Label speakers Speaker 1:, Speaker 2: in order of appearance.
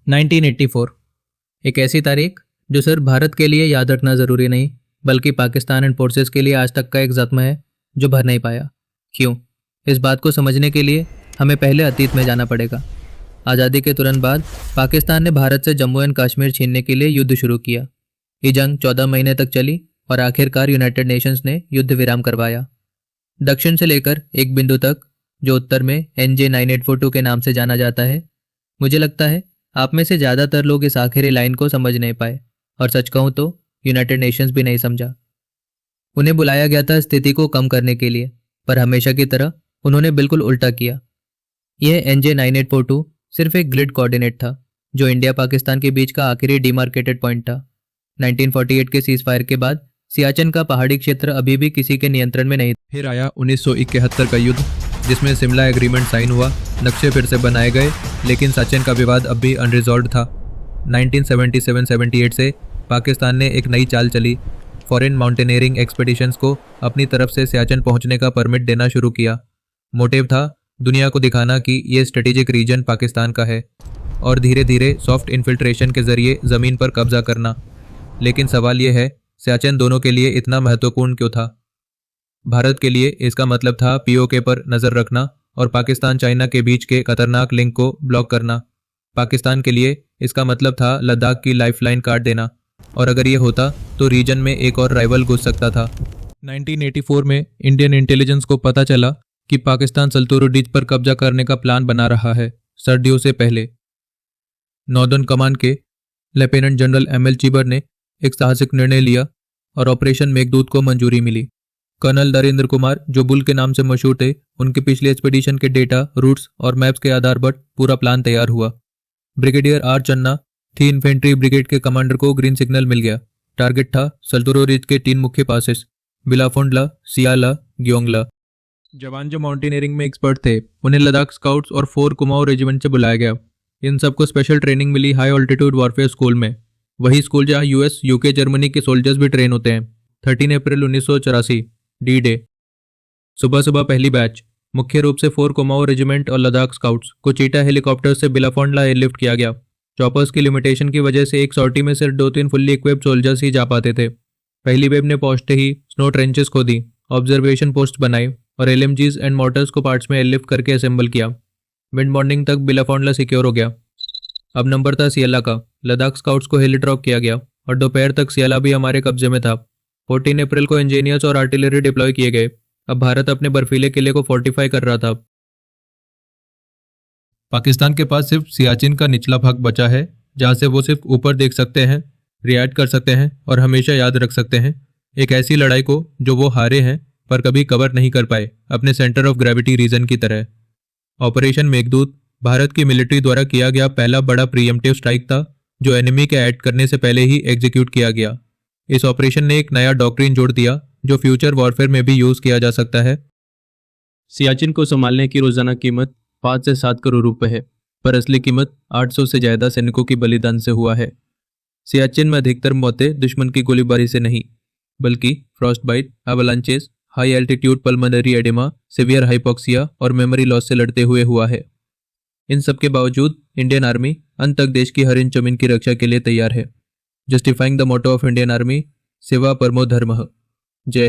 Speaker 1: 1984 एक ऐसी तारीख जो सिर्फ भारत के लिए याद रखना ज़रूरी नहीं बल्कि पाकिस्तान एंड फोर्सेस के लिए आज तक का एक ज़ख्म है जो भर नहीं पाया। क्यों? इस बात को समझने के लिए हमें पहले अतीत में जाना पड़ेगा। आज़ादी के तुरंत बाद पाकिस्तान ने भारत से जम्मू एंड कश्मीर छीनने के लिए युद्ध शुरू किया। ये जंग 14 महीने तक चली और आखिरकार यूनाइटेड नेशंस ने युद्ध विराम करवाया। दक्षिण से लेकर एक बिंदु तक जो उत्तर में NJ 9842 के नाम से जाना जाता है। मुझे लगता है आप में से ज़्यादातर लोग इस आखिरी लाइन को समझ नहीं पाए और सच कहूँ तो यूनाइटेड नेशंस भी नहीं समझा। उन्हें बुलाया गया था स्थिति को कम करने के लिए, पर हमेशा की तरह उन्होंने बिल्कुल उल्टा किया। यह NJ 9842 सिर्फ एक ग्रिड कोऑर्डिनेट था जो इंडिया पाकिस्तान के बीच का आखिरी डिमार्केटेड पॉइंट था। 1948 के सीज़फायर के बाद सियाचिन का पहाड़ी क्षेत्र अभी भी किसी के नियंत्रण में नहीं।
Speaker 2: फिर आया 1971 का युद्ध जिसमें शिमला एग्रीमेंट साइन हुआ, नक्शे फिर से बनाए गए, लेकिन सियाचिन का विवाद अब भी अनरिजॉल्व था। 1977-78 से पाकिस्तान ने एक नई चाल चली। फॉरेन माउंटेनियरिंग एक्सपेडिशंस को अपनी तरफ से सियाचिन पहुंचने का परमिट देना शुरू किया। मोटिव था दुनिया को दिखाना कि ये स्ट्रेटेजिक रीजन पाकिस्तान का है और धीरे धीरे सॉफ्ट इन्फिल्ट्रेशन के जरिए ज़मीन पर कब्जा करना। लेकिन सवाल ये है, सियाचिन दोनों के लिए इतना महत्वपूर्ण क्यों था? भारत के लिए इसका मतलब था POK पर नज़र रखना और पाकिस्तान चाइना के बीच के खतरनाक लिंक को ब्लॉक करना। पाकिस्तान के लिए इसका मतलब था लद्दाख की लाइफलाइन काट देना, और अगर ये होता तो रीजन में एक और राइवल घुस सकता था। 1984 में इंडियन इंटेलिजेंस को पता चला कि पाकिस्तान सल्तोरो रिज पर कब्जा करने का प्लान बना रहा है। सर्दियों से पहले नॉर्दर्न कमांड के लेफ्टिनेंट जनरल ML चीबर ने एक साहसिक निर्णय लिया और ऑपरेशन मेघदूत को मंजूरी मिली। कर्नल नरेंद्र कुमार, जो बुल के नाम से मशहूर थे, उनके पिछले एक्सपेडिशन के डेटा, रूट्स और मैप्स के आधार पर पूरा प्लान तैयार हुआ। ब्रिगेडियर R चन्ना थी इन्फेंट्री ब्रिगेड के कमांडर को ग्रीन सिग्नल मिल गया। टारगेट था सल्तोरो रिज के 3 मुख्य पासेस, बिलाफोंडला, सियाला, ग्योंगला। जवान जो माउंटेनियरिंग में एक्सपर्ट थे उन्हें लद्दाख स्काउट्स और 4 कुमाऊं रेजिमेंट से बुलाया गया। इन सबको स्पेशल ट्रेनिंग मिली हाई ऑल्टीट्यूड वॉरफेयर स्कूल में, वही स्कूल जहाँ US, UK, जर्मनी के सोल्जर्स भी ट्रेन होते हैं। 13 अप्रैल 1984 D-Day। सुबह सुबह पहली बैच, मुख्य रूप से 4 कुमाऊं रेजिमेंट और लद्दाख स्काउट्स को चीटा हेलीकॉप्टर से बिलाफोंडला एयरलिफ्ट किया गया। चॉपर्स की लिमिटेशन की वजह से एक सॉर्टी में सिर्फ 2-3 फुल्ली इक्विप्ड सोल्जर्स ही जा पाते थे। पहली वेव ने पहुंचते ही स्नो ट्रेंचेस खोदी, ऑब्जर्वेशन पोस्ट बनाई और LMGs एंड मोटर्स को पार्ट्स में एयरलिफ्ट करके असेंबल किया। मिड मॉर्निंग तक बिलाफोंडला सिक्योर हो गया। अब नंबर था सियाला का। लद्दाख स्काउट्स को हेलीड्रॉप किया गया और दोपहर तक सियाला भी हमारे कब्जे में था। 14 अप्रैल को इंजीनियर्स और आर्टिलरी डिप्लॉय किए गए। अब भारत अपने बर्फीले किले को फोर्टिफाई कर रहा था। पाकिस्तान के पास सिर्फ सियाचिन का निचला भाग बचा है जहां से वो सिर्फ ऊपर देख सकते हैं, रिएक्ट कर सकते हैं और हमेशा याद रख सकते हैं एक ऐसी लड़ाई को जो वो हारे हैं पर कभी कवर नहीं कर पाए, अपने सेंटर ऑफ ग्रेविटी रीजन की तरह। ऑपरेशन मेघदूत भारत की मिलिट्री द्वारा किया गया पहला बड़ा प्रीएम्प्टिव स्ट्राइक था जो एनिमी के ऐड करने से पहले ही एग्जीक्यूट किया गया। इस ऑपरेशन ने एक नया डॉक्ट्रिन जोड़ दिया जो फ्यूचर वॉरफेयर में भी यूज किया जा सकता है।
Speaker 3: सियाचिन को संभालने की रोजाना कीमत 5 से 7 करोड़ रुपए है, पर असली कीमत 800 से ज्यादा सैनिकों की बलिदान से हुआ है। सियाचिन में अधिकतर मौतें दुश्मन की गोलीबारी से नहीं बल्कि frostbite, avalanches, high altitude pulmonary oedema, severe hypoxia और मेमोरी लॉस से लड़ते हुए हुआ है। इन सब के बावजूद इंडियन आर्मी अंत तक देश की हर इंच जमीन की रक्षा के लिए तैयार है। Justifying the motto of Indian army, सेवा परमो धर्मः। जय